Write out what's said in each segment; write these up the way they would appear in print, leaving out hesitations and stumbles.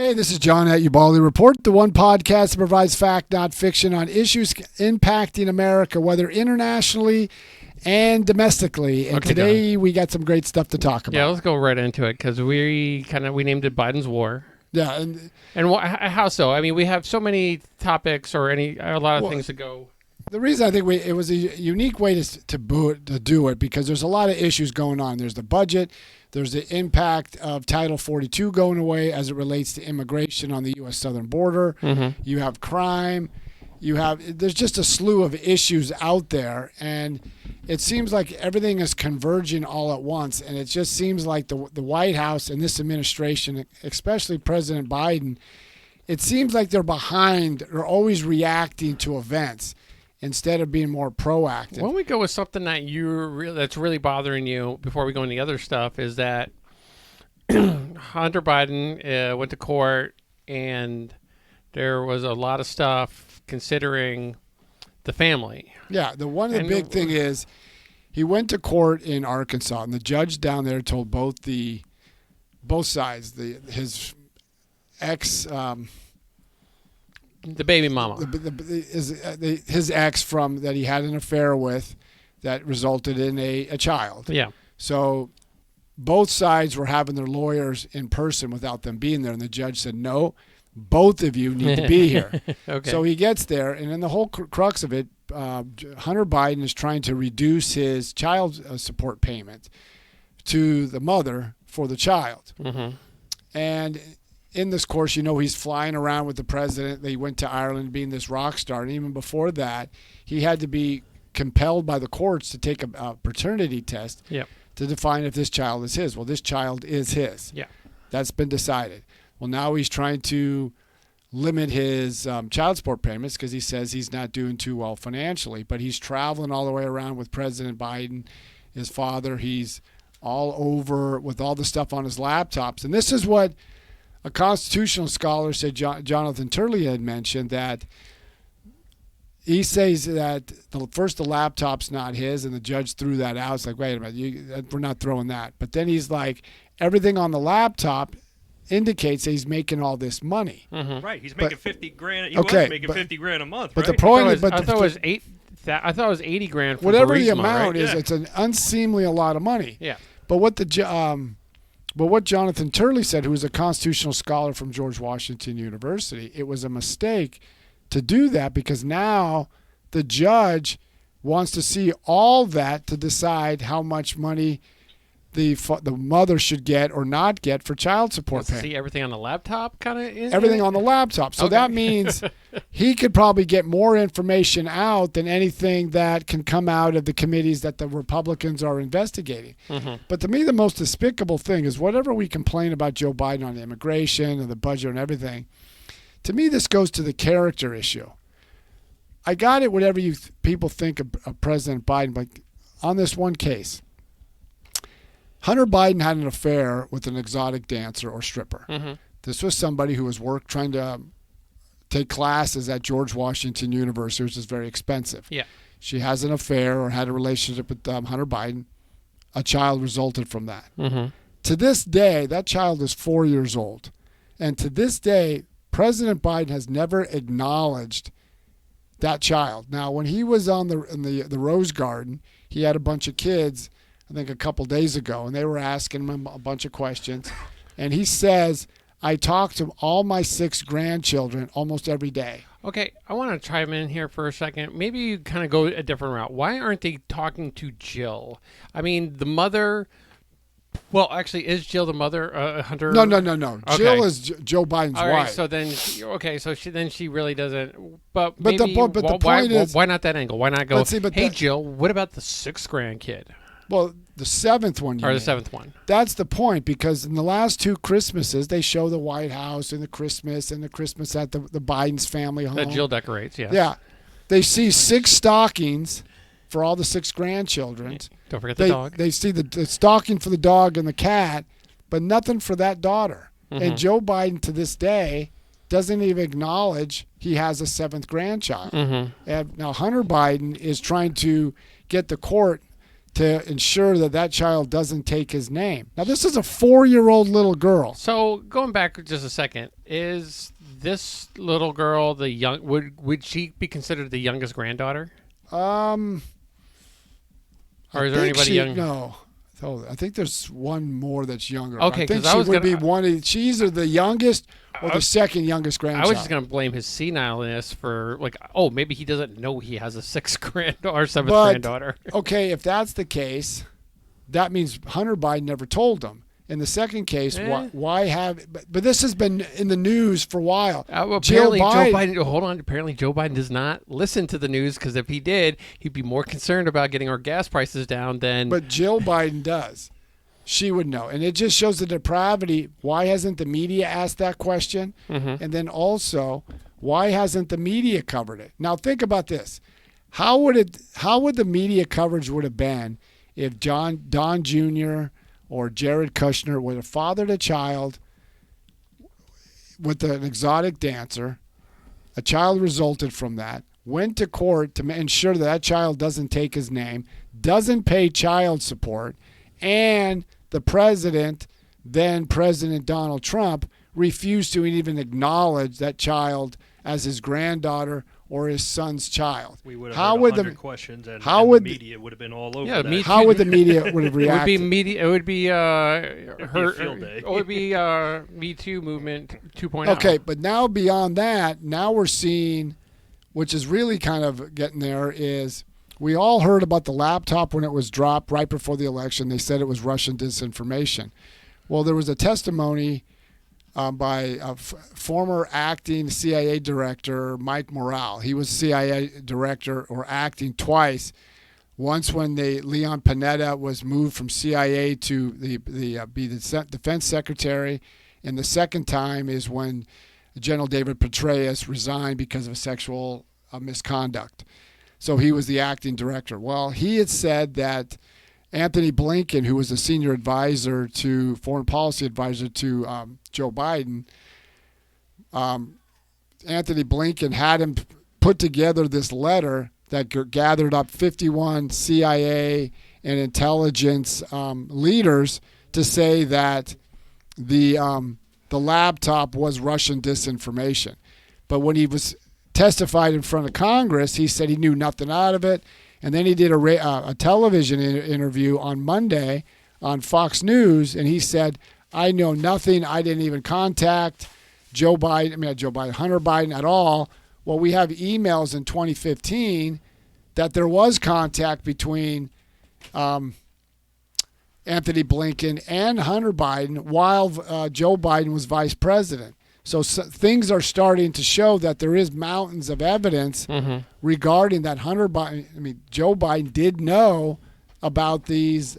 Hey, this is John at Ubaldi Report, the one podcast that provides fact, not fiction, on issues impacting America, whether internationally and domestically. And Okay, today we got some great stuff to talk about. Yeah, let's go right into it because we named it Biden's War. Yeah, And how so? I mean, we have so many topics or a lot of things to go. The reason I think it was a unique way to do it because there's a lot of issues going on. There's the budget. There's the impact of Title 42 going away as it relates to immigration on the U.S. southern border. Mm-hmm. You have crime. There's just a slew of issues out there, and it seems like everything is converging all at once. And it just seems like the White House and this administration, especially President Biden, it seems like they're behind. They're always reacting to events instead of being more proactive. Why don't we go with something that that's really bothering you before we go into the other stuff? Is that Hunter Biden went to court and there was a lot of stuff considering the family. Yeah, one of the big thing is he went to court in Arkansas, and the judge down there told both sides, his ex. The baby mama. His ex that he had an affair with that resulted in a child. Yeah. So both sides were having their lawyers in person without them being there, and the judge said, no, both of you need to be here. Okay. So he gets there, and then the whole crux of it, Hunter Biden is trying to reduce his child support payment to the mother for the child. Mm-hmm. And in this course, he's flying around with the president. They went to Ireland being this rock star. And even before that, he had to be compelled by the courts to take a paternity test to define if this child is his. Well, this child is his. Yeah. That's been decided. Well, now he's trying to limit his child support payments because he says he's not doing too well financially. But he's traveling all the way around with President Biden, his father. He's all over with all the stuff on his laptops. And this is what a constitutional scholar said, Jonathan Turley had mentioned, that he says that the laptop's not his, and the judge threw that out. It's like, wait a minute, we're not throwing that. But then he's like, everything on the laptop indicates that he's making all this money. Mm-hmm. Right, he's making $50,000. He was making $50,000 a month. But right? the point is, I thought it was $80,000. For whatever Burisma, the amount right? is, it's an unseemly a lot of money. Yeah. But what Jonathan Turley said, who was a constitutional scholar from George Washington University, it was a mistake to do that because now the judge wants to see all that to decide how much money the mother should get or not get for child support payment. See everything on the laptop, kind of. Everything on the laptop. So that means he could probably get more information out than anything that can come out of the committees that the Republicans are investigating. Mm-hmm. But to me, the most despicable thing is whatever we complain about Joe Biden on immigration and the budget and everything, to me, this goes to the character issue. I got it, whatever people think of President Biden, but on this one case, Hunter Biden had an affair with an exotic dancer or stripper. Mm-hmm. This was somebody who was trying to take classes at George Washington University, which is very expensive. Yeah. She has an affair or had a relationship with Hunter Biden. A child resulted from that. Mm-hmm. To this day, that child is 4 years old. And to this day, President Biden has never acknowledged that child. Now, when he was in the Rose Garden, he had a bunch of kids, I think a couple days ago, and they were asking him a bunch of questions. And he says, I talk to all my 6 grandchildren almost every day. Okay, I want to chime in here for a second. Maybe you kind of go a different route. Why aren't they talking to Jill? I mean, the mother... Well, actually, is Jill the mother, Hunter? No. Okay. Jill is Joe Biden's All right, wife. so then, she really doesn't. But the point is, why not that angle? Why not go? Hey, Jill, what about the 6th grandkid? Well, the 7th one. Or the 7th one. That's the point, because in the last 2 Christmases, they show the White House and the Christmas at the Biden's family home. That Jill decorates, yeah. Yeah. They see 6 stockings for all the 6 grandchildren. Don't forget the dog. They see the stocking for the dog and the cat, but nothing for that daughter. Mm-hmm. And Joe Biden, to this day, doesn't even acknowledge he has a 7th grandchild. Mm-hmm. And now Hunter Biden is trying to get the court to ensure that that child doesn't take his name. Now, this is a 4-year-old little girl. So going back just a second, is this little girl the young? Would she be considered the youngest granddaughter? Or is there anybody young? No. Oh, I think there's one more that's younger. Okay, I think I she was would gonna, be one. She's either the youngest or the second youngest grandchild. I was just going to blame his senileness for maybe he doesn't know he has a 6th granddaughter or 7th granddaughter. Okay, if that's the case, that means Hunter Biden never told him. In the second case, why have? But this has been in the news for a while. Apparently, Joe Biden. Hold on. Apparently, Joe Biden does not listen to the news because if he did, he'd be more concerned about getting our gas prices down than. But Jill Biden does. She would know, and it just shows the depravity. Why hasn't the media asked that question? Mm-hmm. And then also, why hasn't the media covered it? Now, think about this: how would the media coverage would have been if Don Jr. or Jared Kushner were fathered a child with an exotic dancer, a child resulted from that, went to court to ensure that child doesn't take his name, doesn't pay child support, and the president, then President Donald Trump, refused to even acknowledge that child as his granddaughter or his son's child. We would have 100 questions, and the media would have been all over that. How would the media would have reacted? It would be field day. It would be Me Too movement 2.0. Okay, but now beyond that, now we're seeing, which is really kind of getting there, is we all heard about the laptop when it was dropped right before the election. They said it was Russian disinformation. Well, there was a testimony by a former acting CIA director, Mike Morrell. He was CIA director or acting twice. Once when Leon Panetta was moved from CIA to be the defense secretary, and the second time is when General David Petraeus resigned because of sexual misconduct. So he was the acting director. Well, he had said that Anthony Blinken, who was a senior advisor to foreign policy advisor to Joe Biden, Anthony Blinken had him put together this letter that gathered up 51 CIA and intelligence leaders to say that the laptop was Russian disinformation. But when he was testified in front of Congress, he said he knew nothing out of it. And then he did a television interview on Monday on Fox News, and he said, I know nothing. I didn't even contact Hunter Biden at all. Well, we have emails in 2015 that there was contact between Anthony Blinken and Hunter Biden while Joe Biden was vice president. So things are starting to show that there is mountains of evidence regarding that Joe Biden did know about these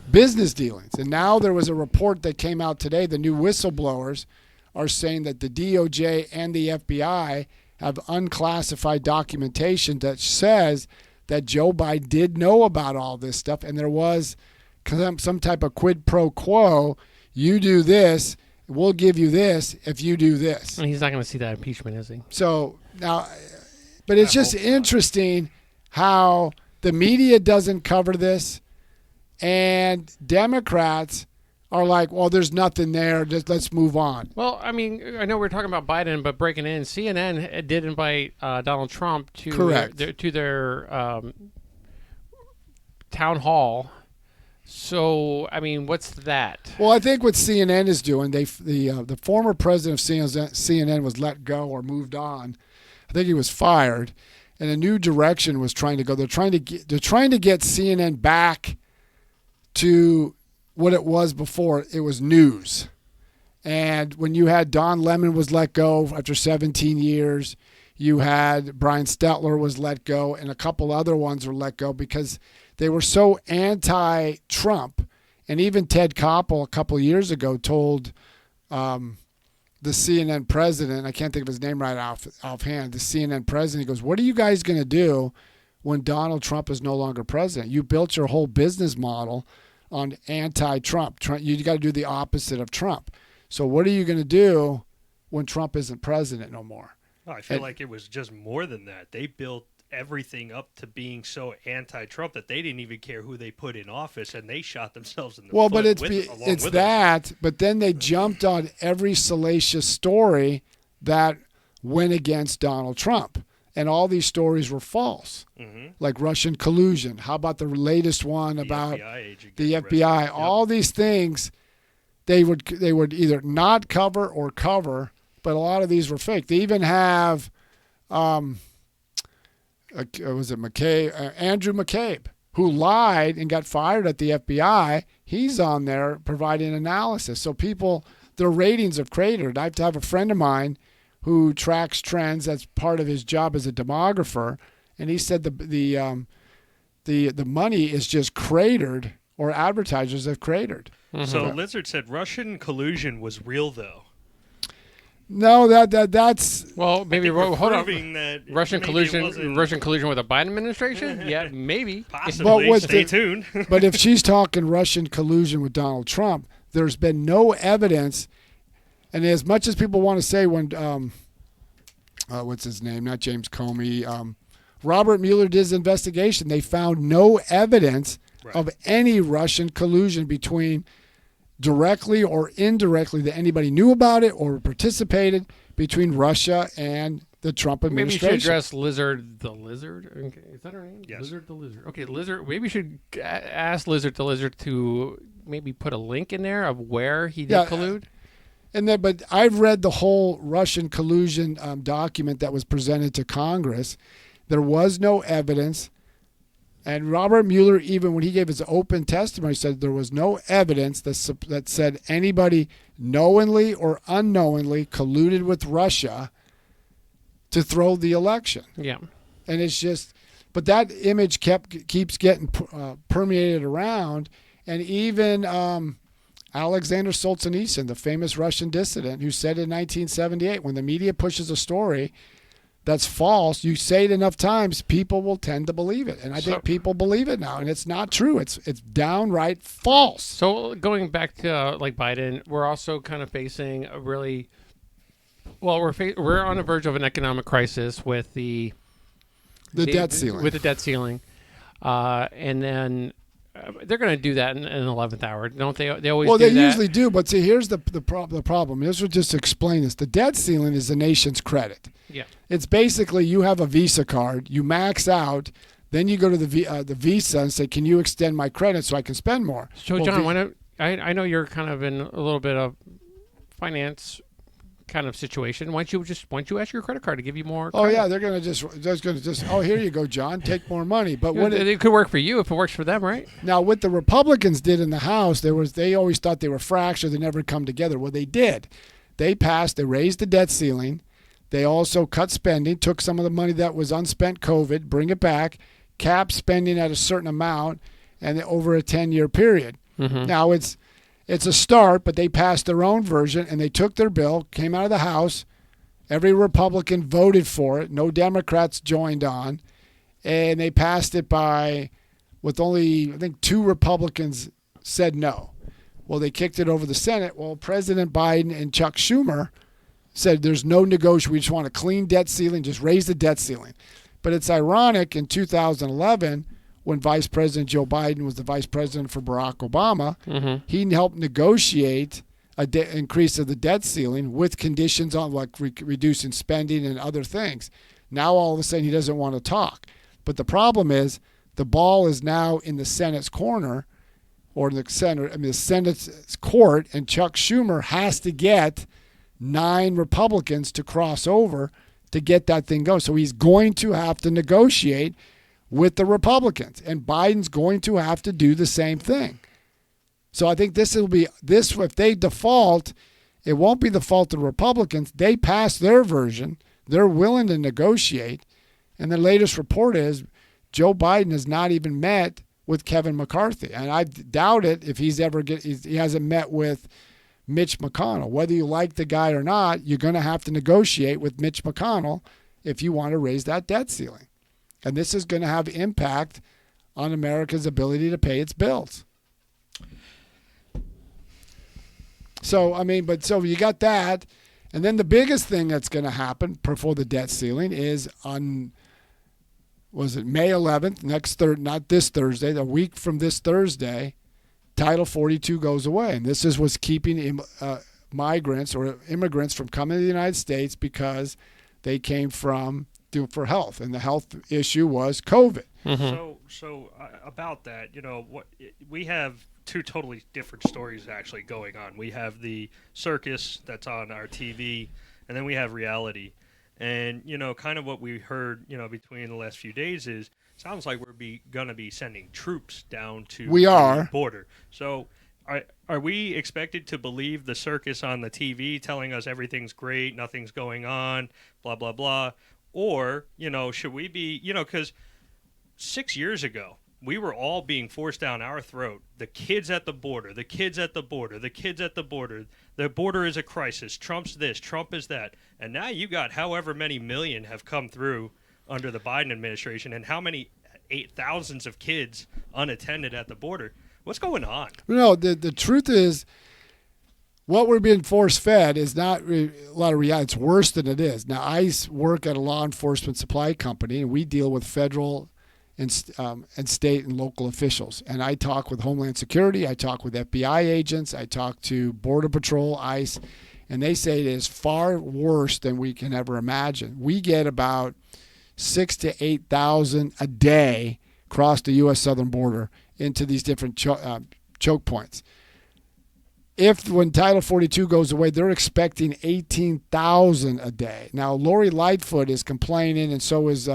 business dealings. And now there was a report that came out today. The new whistleblowers are saying that the DOJ and the FBI have unclassified documentation that says that Joe Biden did know about all this stuff, and there was some type of quid pro quo. You do this, we'll give you this if you do this. And he's not going to see that impeachment, is he? So now, but it's just interesting how the media doesn't cover this, and Democrats are like, well, there's nothing there. Just let's move on. Well, I mean, I know we're talking about Biden, but breaking in, CNN did invite Donald Trump to their town hall. So, I mean, what's that? Well, I think what CNN is doing, the former president of CNN was let go or moved on. I think he was fired, and a new direction was trying to go. They're trying to get CNN back to what it was before. It was news. And when you had Don Lemon was let go after 17 years, you had Brian Stelter was let go, and a couple other ones were let go because they were so anti-Trump. And even Ted Koppel a couple of years ago told the CNN president, I can't think of his name right offhand, the CNN president, he goes, what are you guys going to do when Donald Trump is no longer president? You built your whole business model on anti-Trump. You got to do the opposite of Trump. So what are you going to do when Trump isn't president no more? I feel like it was just more than that. They built everything up to being so anti-Trump that they didn't even care who they put in office, and they shot themselves in the well, foot. but along it's with that. But then they jumped on every salacious story that went against Donald Trump, and all these stories were false, like Russian collusion. How about the latest one about the FBI? All these things they would either not cover or cover, but a lot of these were fake. They even have. Was it Andrew McCabe, who lied and got fired at the FBI. He's on there providing analysis. So their ratings have cratered. I have to have a friend of mine who tracks trends. That's part of his job as a demographer, and he said the money is just cratered, or advertisers have cratered. Mm-hmm. So Lizard said Russian collusion was real, though. No, that's well, maybe hold on. That Russian collusion with a Biden administration? Yeah, maybe. Possibly. But stay tuned. But if she's talking Russian collusion with Donald Trump, there's been no evidence. And as much as people want to say when what's his name? Not James Comey. Robert Mueller did his investigation. They found no evidence of any Russian collusion between directly or indirectly that anybody knew about it or participated between Russia and the Trump administration. Maybe you should address Lizard the Lizard. Okay, is that her name? Yes. Lizard the Lizard. Okay, Lizard. Maybe you should ask Lizard the Lizard to maybe put a link in there of where he did collude. But I've read the whole Russian collusion document that was presented to Congress. There was no evidence. And Robert Mueller, even when he gave his open testimony, said there was no evidence that said anybody knowingly or unknowingly colluded with Russia to throw the election. Yeah. And it's just, but that image keeps getting permeated around. And even Alexander Solzhenitsyn, the famous Russian dissident, who said in 1978, when the media pushes a story that's false, you say it enough times, people will tend to believe it. And I think people believe it now, and it's not true. It's downright false. So going back to like Biden, we're also kind of facing a really, well, we're on the verge of an economic crisis with the debt ceiling. With the debt ceiling. And then they're going to do that in the 11th hour, don't they? They always do that. Well, they usually do, but see, here's the problem. This will just explain this. The debt ceiling is the nation's credit. Yeah. It's basically you have a Visa card, you max out, then you go to the Visa and say, can you extend my credit so I can spend more? So, John, I know you're kind of in a little bit of finance kind of situation. Why don't you ask your credit card to give you more credit? Oh yeah, they're gonna just oh, here you go, John, take more money. But it could work for you if it works for them, right? Now what the Republicans did in the House, they always thought they were fractured, they never come together. Well, they did. They raised the debt ceiling. They also cut spending, took some of the money that was unspent COVID, bring it back, cap spending at a certain amount, and over a 10-year period. Mm-hmm. Now it's a start, but they passed their own version, and they took their bill, came out of the House. Every Republican voted for it. No Democrats joined on. And they passed it with only, I think, 2 Republicans said no. Well, they kicked it over the Senate. Well, President Biden and Chuck Schumer said there's no negotiation. We just want a clean debt ceiling, just raise the debt ceiling. But it's ironic, in 2011, when Vice President Joe Biden was the vice president for Barack Obama, mm-hmm. he helped negotiate an increase of the debt ceiling with conditions on like reducing spending and other things. Now all of a sudden he doesn't want to talk. But the problem is the ball is now in the Senate's corner, or the Senate's court, and Chuck Schumer has to get 9 Republicans to cross over to get that thing going. So he's going to have to negotiate with the Republicans, and Biden's going to have to do the same thing. So I think if they default, it won't be the fault of the Republicans. They passed their version. They're willing to negotiate. And the latest report is Joe Biden has not even met with Kevin McCarthy. And I doubt it if he hasn't met with Mitch McConnell. Whether you like the guy or not, you're going to have to negotiate with Mitch McConnell if you want to raise that debt ceiling. And this is going to have impact on America's ability to pay its bills. So you got that. And then the biggest thing that's going to happen before the debt ceiling is was it May 11th, not this Thursday, the week from this Thursday, Title 42 goes away. And this is what's keeping migrants or immigrants from coming to the United States because they came for health. And the health issue was COVID. Mm-hmm. So about that, we have two totally different stories actually going on. We have the circus that's on our TV, and then we have reality. And, kind of what we heard, between the last few days is, sounds like we're going to be sending troops down to the border. So are we expected to believe the circus on the TV telling us everything's great, nothing's going on, blah, blah, blah? Or, should we be, because 6 years ago, we were all being forced down our throat. The kids at the border, the kids at the border, the kids at the border. The border is a crisis. Trump's this, Trump is that. And now you got however many million have come through under the Biden administration, and how many thousands of kids unattended at the border. What's going on? No, the truth is, what we're being force-fed is not a lot of reality. It's worse than it is. Now, I work at a law enforcement supply company, and we deal with federal and state and local officials. And I talk with Homeland Security. I talk with FBI agents. I talk to Border Patrol, ICE, and they say it is far worse than we can ever imagine. We get about 6,000 to 8,000 a day across the U.S. southern border into these different choke points. When Title 42 goes away, they're expecting 18,000 a day. Now, Lori Lightfoot is complaining, and so is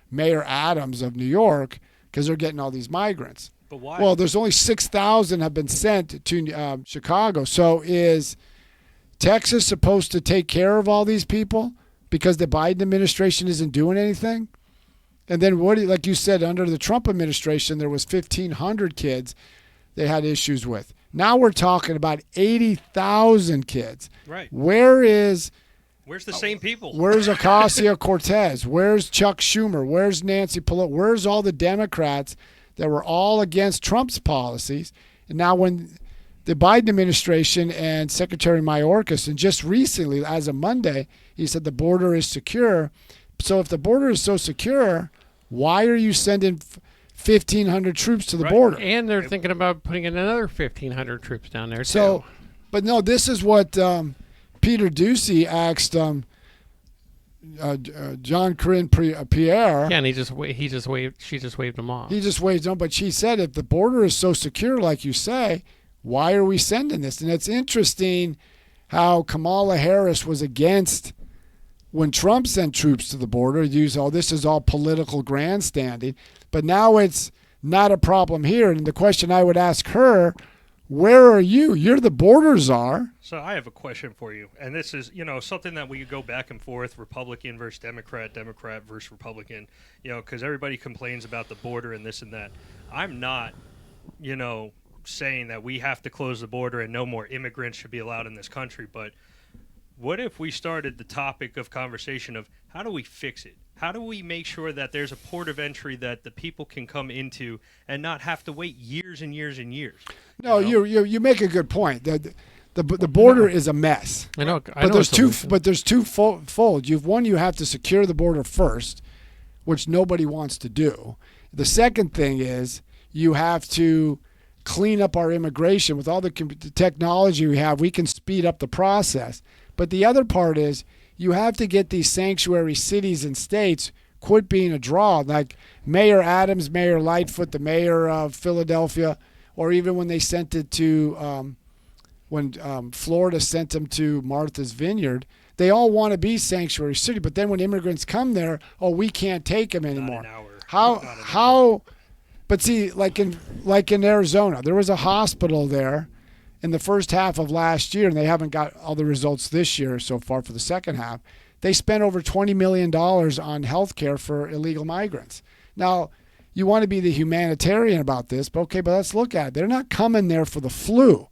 Mayor Adams of New York, because they're getting all these migrants. But why? Well, there's only 6,000 have been sent to Chicago. So is Texas supposed to take care of all these people because the Biden administration isn't doing anything? And then like you said, under the Trump administration, there was 1,500 kids they had issues with. Now we're talking about 80,000 kids. Right. Where's the same people? Where's Ocasio-Cortez? Where's Chuck Schumer? Where's Nancy Pelosi? Where's all the Democrats that were all against Trump's policies? And now when the Biden administration and Secretary Mayorkas, and just recently, as of Monday, he said the border is secure. So if the border is so secure, why are you sending 1,500 troops to the border? And they're thinking about putting in another 1,500 troops down there, so, too. But no, this is what Peter Ducey asked John Corinne Pierre. Yeah, and she just waved them off. He just waved them, but she said if the border is so secure, like you say, why are we sending this? And it's interesting how Kamala Harris was against when Trump sent troops to the border. This is all political grandstanding, but now it's not a problem here. And the question I would ask her, where are you? You're the border czar. So I have a question for you. And this is, something that we go back and forth, Republican versus Democrat, Democrat versus Republican, because everybody complains about the border and this and that. I'm not, saying that we have to close the border and no more immigrants should be allowed in this country. But what if we started the topic of conversation of how do we fix it? How do we make sure that there's a port of entry that the people can come into and not have to wait years and years and years? No, you make a good point. The border is a mess. I know, but there's twofold. You have to secure the border first, which nobody wants to do. The second thing is you have to clean up our immigration. With all the technology we have, we can speed up the process. But the other part is you have to get these sanctuary cities and states quit being a draw, like Mayor Adams, Mayor Lightfoot, the mayor of Philadelphia, or even when they sent it to Florida sent them to Martha's Vineyard. They all want to be sanctuary city, but then when immigrants come there, we can't take them anymore. How? But see, like in Arizona, there was a hospital there in the first half of last year, and they haven't got all the results this year so far for the second half. They spent over $20 million on health care for illegal migrants. Now, you want to be the humanitarian about this, but let's look at it. They're not coming there for the flu.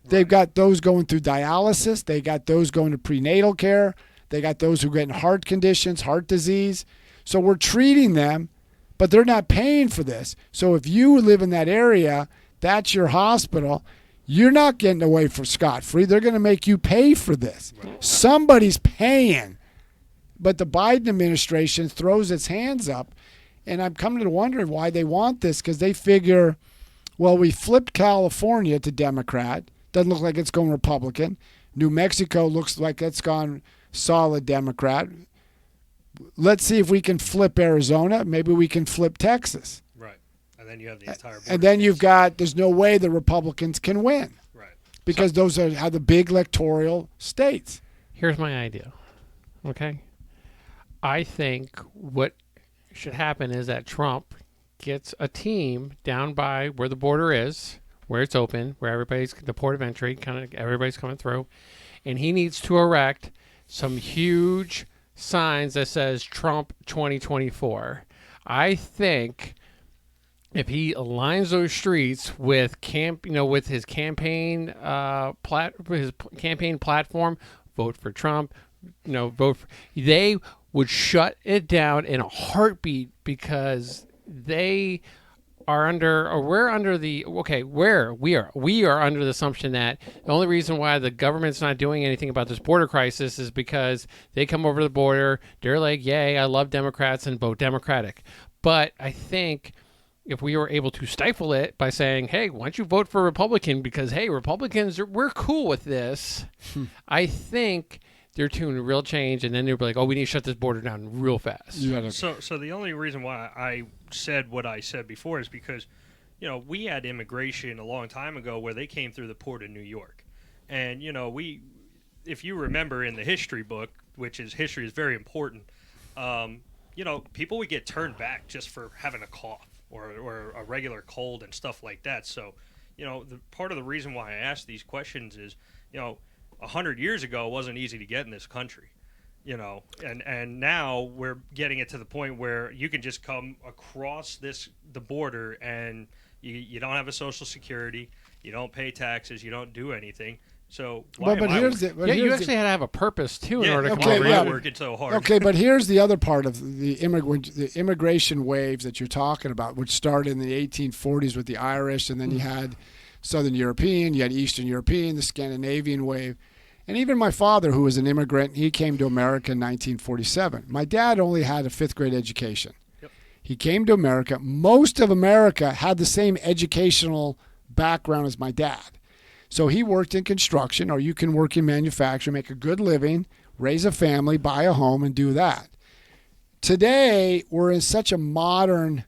They've got those going through dialysis. They got those going to prenatal care. They got those who are getting heart conditions, heart disease. So we're treating them, but they're not paying for this. So if you live in that area, that's your hospital. You're not getting away for scot-free. They're going to make you pay for this. Somebody's paying. But the Biden administration throws its hands up, and I'm coming to wonder why they want this, because they figure, well, we flipped California to Democrat. Doesn't look like it's going Republican. New Mexico looks like it's gone solid Democrat. Let's see if we can flip Arizona. Maybe we can flip Texas. Right. And then you have the entire. And then you've got, there's no way the Republicans can win. Right. Because those are the big electoral states. Here's my idea. Okay. I think what should happen is that Trump gets a team down by where the border is, where it's open, where everybody's the port of entry, kind of everybody's coming through, and he needs to erect some huge signs that says Trump 2024. I think if he aligns those streets with with his campaign campaign platform, vote for Trump, they would shut it down in a heartbeat, because they are under, or we're under the, we are under the assumption that the only reason why the government's not doing anything about this border crisis is because they come over the border, they're like, yay, I love Democrats, and vote Democratic. But I think if we were able to stifle it by saying, hey, why don't you vote for Republican, because, hey, Republicans, we're cool with this, I think they're tuning real change, and then they'll be like, oh, we need to shut this border down real fast. So the only reason why I said what I said before is because, we had immigration a long time ago where they came through the port of New York. And, if you remember in the history book, history is very important, people would get turned back just for having a cough or a regular cold and stuff like that. So, the part of the reason why I asked these questions is, 100 years ago, it wasn't easy to get in this country, and now we're getting it to the point where you can just come across the border, and you don't have a Social Security, you don't pay taxes, you don't do anything. So you actually had to have a purpose too in order to come over. Working so hard. Okay, but here's the other part of the immigration waves that you're talking about, which started in the 1840s with the Irish, and then you had Southern European, you had Eastern European, the Scandinavian wave. And even my father, who was an immigrant, he came to America in 1947. My dad only had a 5th grade education. Yep. He came to America. Most of America had the same educational background as my dad. So he worked in construction, or you can work in manufacturing, make a good living, raise a family, buy a home, and do that. Today, we're in such a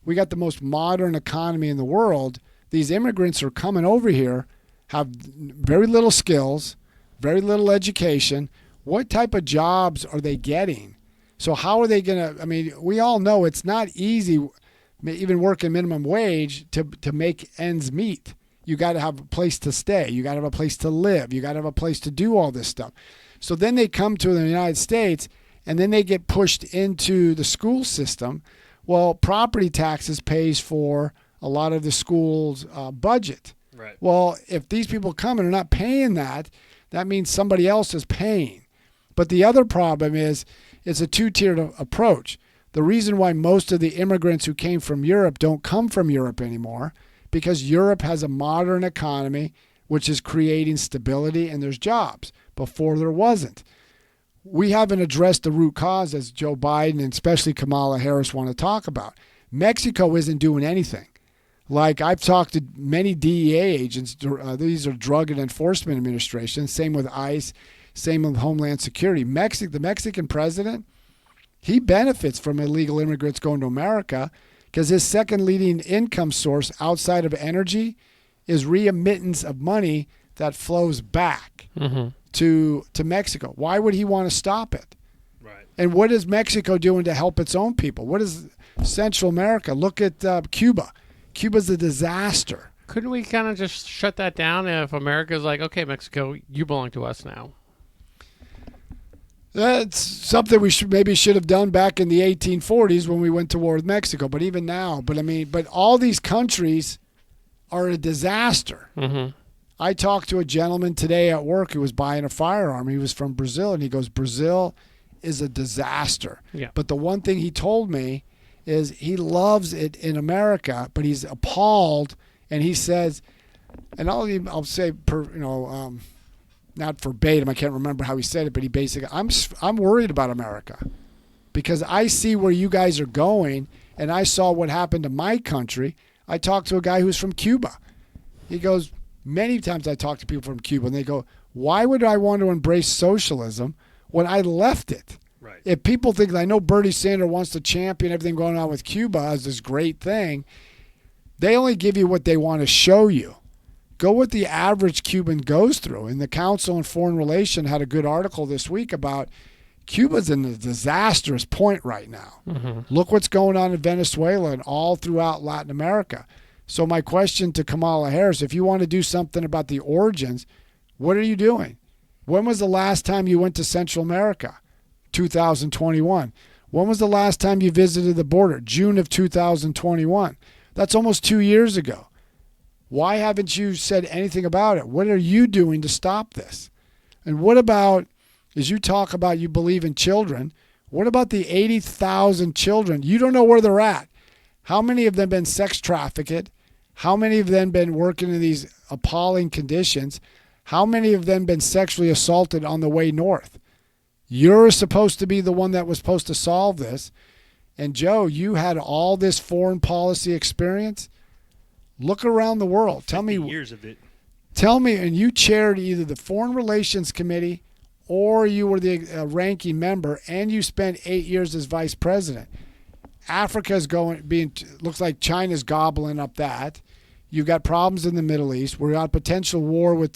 we got the most modern economy in the world. These immigrants are coming over here, have very little skills, very little education. What type of jobs are they getting? So how are they going to, we all know it's not easy, even working minimum wage, to make ends meet. You got to have a place to stay. You got to have a place to live. You got to have a place to do all this stuff. So then they come to the United States, and then they get pushed into the school system. Well, property taxes pays for a lot of the school's budget. Right. Well, if these people come and are not paying that means somebody else is paying. But the other problem is it's a two-tiered approach. The reason why most of the immigrants who came from Europe don't come from Europe anymore, because Europe has a modern economy which is creating stability, and there's jobs. Before there wasn't. We haven't addressed the root cause, as Joe Biden and especially Kamala Harris want to talk about. Mexico isn't doing anything. Like, I've talked to many DEA agents. These are Drug and Enforcement Administration. Same with ICE. Same with Homeland Security. The Mexican president, he benefits from illegal immigrants going to America, because his second leading income source outside of energy is remittance of money that flows back to Mexico. Why would he want to stop it? Right. And what is Mexico doing to help its own people? What is Central America? Look at Cuba. Cuba's a disaster. Couldn't we kind of just shut that down if America's like, okay, Mexico, you belong to us now? That's something we should have done back in the 1840s when we went to war with Mexico. But even now, but all these countries are a disaster. Mm-hmm. I talked to a gentleman today at work who was buying a firearm. He was from Brazil, and he goes, Brazil is a disaster. Yeah. But the one thing he told me is he loves it in America, but he's appalled, and he says, and I'll say, not verbatim, I can't remember how he said it, but he basically, I'm worried about America because I see where you guys are going, and I saw what happened to my country. I talked to a guy who's from Cuba. He goes, many times I talk to people from Cuba, and they go, why would I want to embrace socialism when I left it? Right. If people think, I know Bernie Sanders wants to champion everything going on with Cuba as this great thing, they only give you what they want to show you. Go what the average Cuban goes through. And the Council on Foreign Relations had a good article this week about Cuba's in a disastrous point right now. Mm-hmm. Look what's going on in Venezuela and all throughout Latin America. So my question to Kamala Harris, if you want to do something about the origins, what are you doing? When was the last time you went to Central America? 2021. When was the last time you visited the border? June of 2021. That's almost 2 years ago. Why haven't you said anything about it? What are you doing to stop this? And what about, as you talk about you believe in children, what about the 80,000 children? You don't know where they're at. How many of them been sex trafficked? How many of them been working in these appalling conditions? How many of them been sexually assaulted on the way north? You're supposed to be the one that was supposed to solve this. And Joe, you had all this foreign policy experience. Look around the world. Tell me years of it. Tell me, and you chaired either the Foreign Relations Committee or you were the ranking member, and you spent 8 years as vice president. Africa's looks like China's gobbling up that. You've got problems in the Middle East. We're got potential war with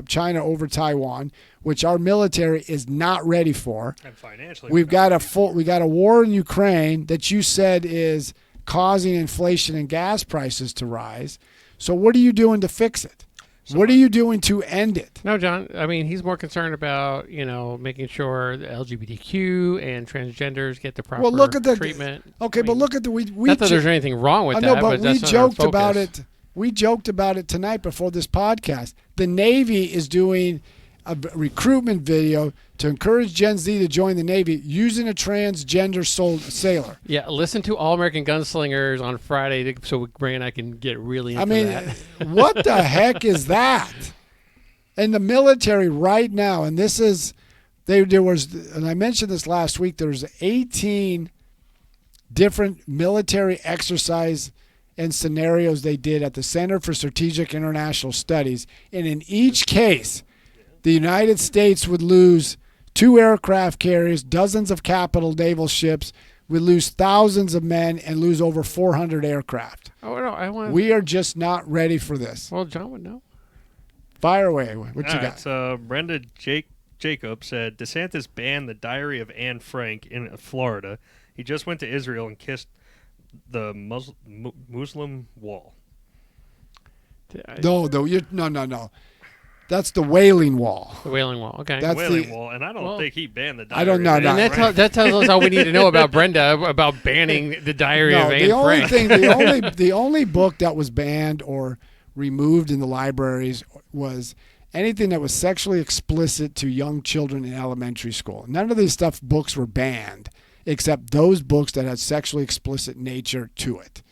China over Taiwan, which our military is not ready for. And financially, we got a war in Ukraine that you said is causing inflation and gas prices to rise. So what are you doing to fix it? What are you doing to end it? No, John. I mean, he's more concerned about making sure the LGBTQ and transgenders get the proper treatment. Okay, but look at the we. Not that there's anything wrong with that. I know, but we that's joked about it. We joked about it tonight before this podcast. The Navy is doing a recruitment video to encourage Gen Z to join the Navy using a transgender sailor. Yeah, listen to All American Gunslingers on Friday so Ray and I can get really into that. What the heck is that? In the military right now, and this is, there was, and I mentioned this last week, there's 18 different military exercise and scenarios they did at the Center for Strategic International Studies, and in each case, the United States would lose 2 aircraft carriers, dozens of capital naval ships, would lose thousands of men, and lose over 400 aircraft. Oh no, we are just not ready for this. Well, John would know. Fire away. What you got? So Brenda Jacob said DeSantis banned the Diary of Anne Frank in Florida. He just went to Israel and kissed the Muslim wall. No. That's the Wailing Wall. The Wailing Wall. Okay. That's the Wailing Wall, and I don't think he banned the Diary. I don't know. And that tells us all we need to know about Brenda about banning the Diary of Anne Frank. The only book that was banned or removed in the libraries was anything that was sexually explicit to young children in elementary school. None of these books were banned, except those books that had sexually explicit nature to it.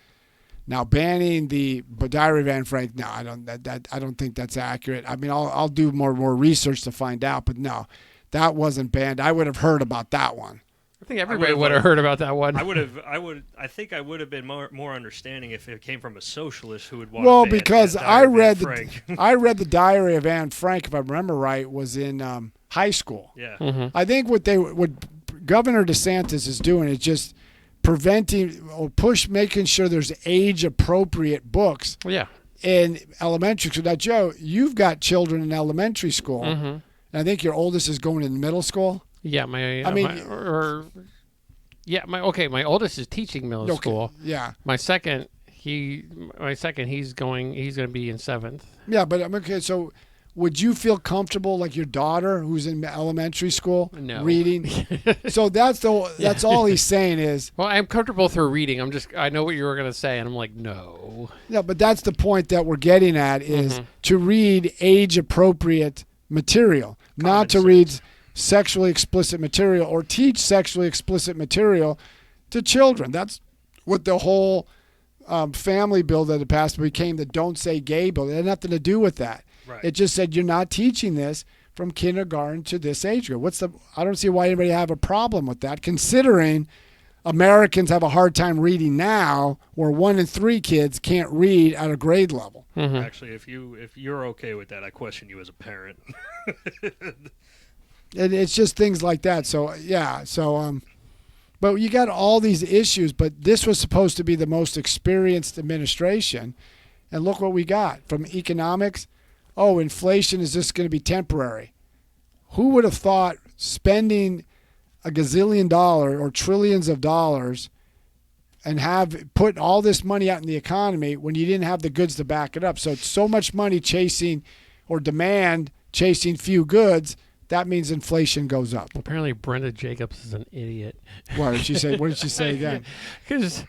Now, banning the Diary of Anne Frank, no, I don't think that's accurate. I mean, I'll do more research to find out, but no, that wasn't banned. I would have heard about that one. I think everybody would have heard about that one. I think I would have been more understanding if it came from a socialist who would want. Well, because I read the Diary of Anne Frank, if I remember right, was in high school. Yeah. Mm-hmm. I think what Governor DeSantis is doing is just preventing or making sure there's age-appropriate books in elementary school. Now, Joe, you've got children in elementary school, and I think your oldest is going in middle school. Yeah, my oldest is teaching middle school. Yeah, my second he's going to be in 7th. Yeah, but okay, so. Would you feel comfortable like your daughter who's in elementary school reading? So that's all he's saying is. Well, I'm comfortable through reading. I know what you were going to say, and I'm like, no. Yeah, but that's the point that we're getting at is to read age-appropriate material, not to read sexually explicit material or teach sexually explicit material to children. That's what the whole family bill that had passed became the Don't Say Gay bill. It had nothing to do with that. Right. It just said you're not teaching this from kindergarten to this age group. I don't see why anybody have a problem with that, considering Americans have a hard time reading now, where 1 in 3 kids can't read at a grade level. Mm-hmm. Actually, if you're okay with that, I question you as a parent. It's just things like that. So yeah. So but you got all these issues. But this was supposed to be the most experienced administration, and look what we got from economics. Oh, inflation is just going to be temporary. Who would have thought spending a gazillion dollar or trillions of dollars and have put all this money out in the economy when you didn't have the goods to back it up? So it's so much money chasing or demand chasing few goods. That means inflation goes up. Apparently, Brenda Jacobs is an idiot. What did she say? What did she say again? Because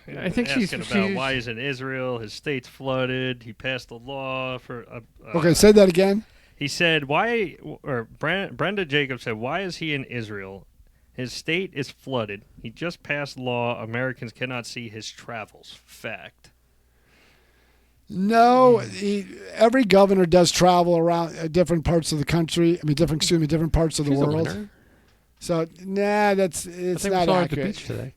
I think she's about why he's in Israel. His state's flooded. He passed a law for. Okay, say that again. He said Brenda Jacobs said, "Why is he in Israel? His state is flooded. He just passed law. Americans cannot see his travels." Fact. No, every governor does travel around different parts of the country. I mean, different parts of the She's a world. winner. So it's I think we not saw her at the accurate. beach today.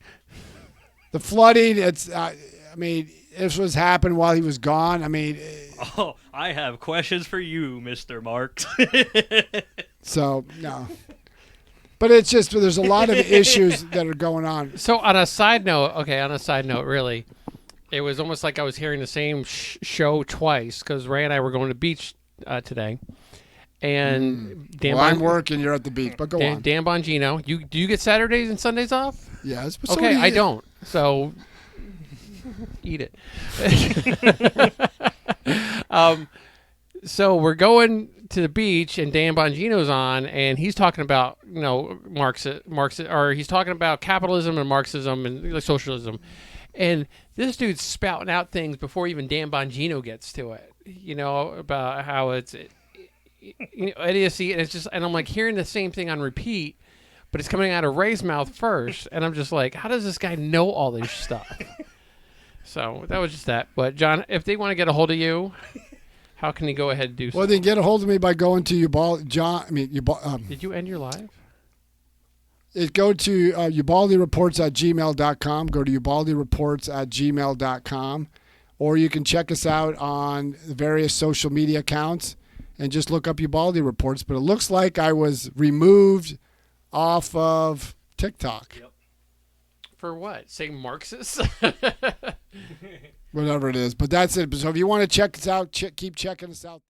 The flooding, I mean, this was happened while he was gone. I mean, Oh, I have questions for you, Mr. Marks. so no. But it's just there's a lot of issues that are going on. So on a side note, really, it was almost like I was hearing the same show twice because Ray and I were going to the beach today, and Dan Well, I'm working. You're at the beach, but go on. Dan Bongino, do you get Saturdays and Sundays off? Yes. but so Okay, do you. I don't. So eat it. So we're going to the beach, and Dan Bongino's on, and he's talking about or he's talking about capitalism and Marxism and socialism, and this dude's spouting out things before even Dan Bongino gets to it. About how it's idiocy, and and I'm like hearing the same thing on repeat, but it's coming out of Ray's mouth first, and I'm just like, how does this guy know all this stuff? So that was just that. But John, if they want to get a hold of you, how can he go ahead and do so? Well, they can get a hold of me by going to Ubaldi. Did you end your live? Go to ubaldireports@gmail.com. Go to ubaldireports@gmail.com. Or you can check us out on various social media accounts and just look up Ubaldi Reports. But it looks like I was removed off of TikTok. Yep. For what? Saying Marxist? Whatever it is. But that's it. So if you want to check us out, keep checking us out.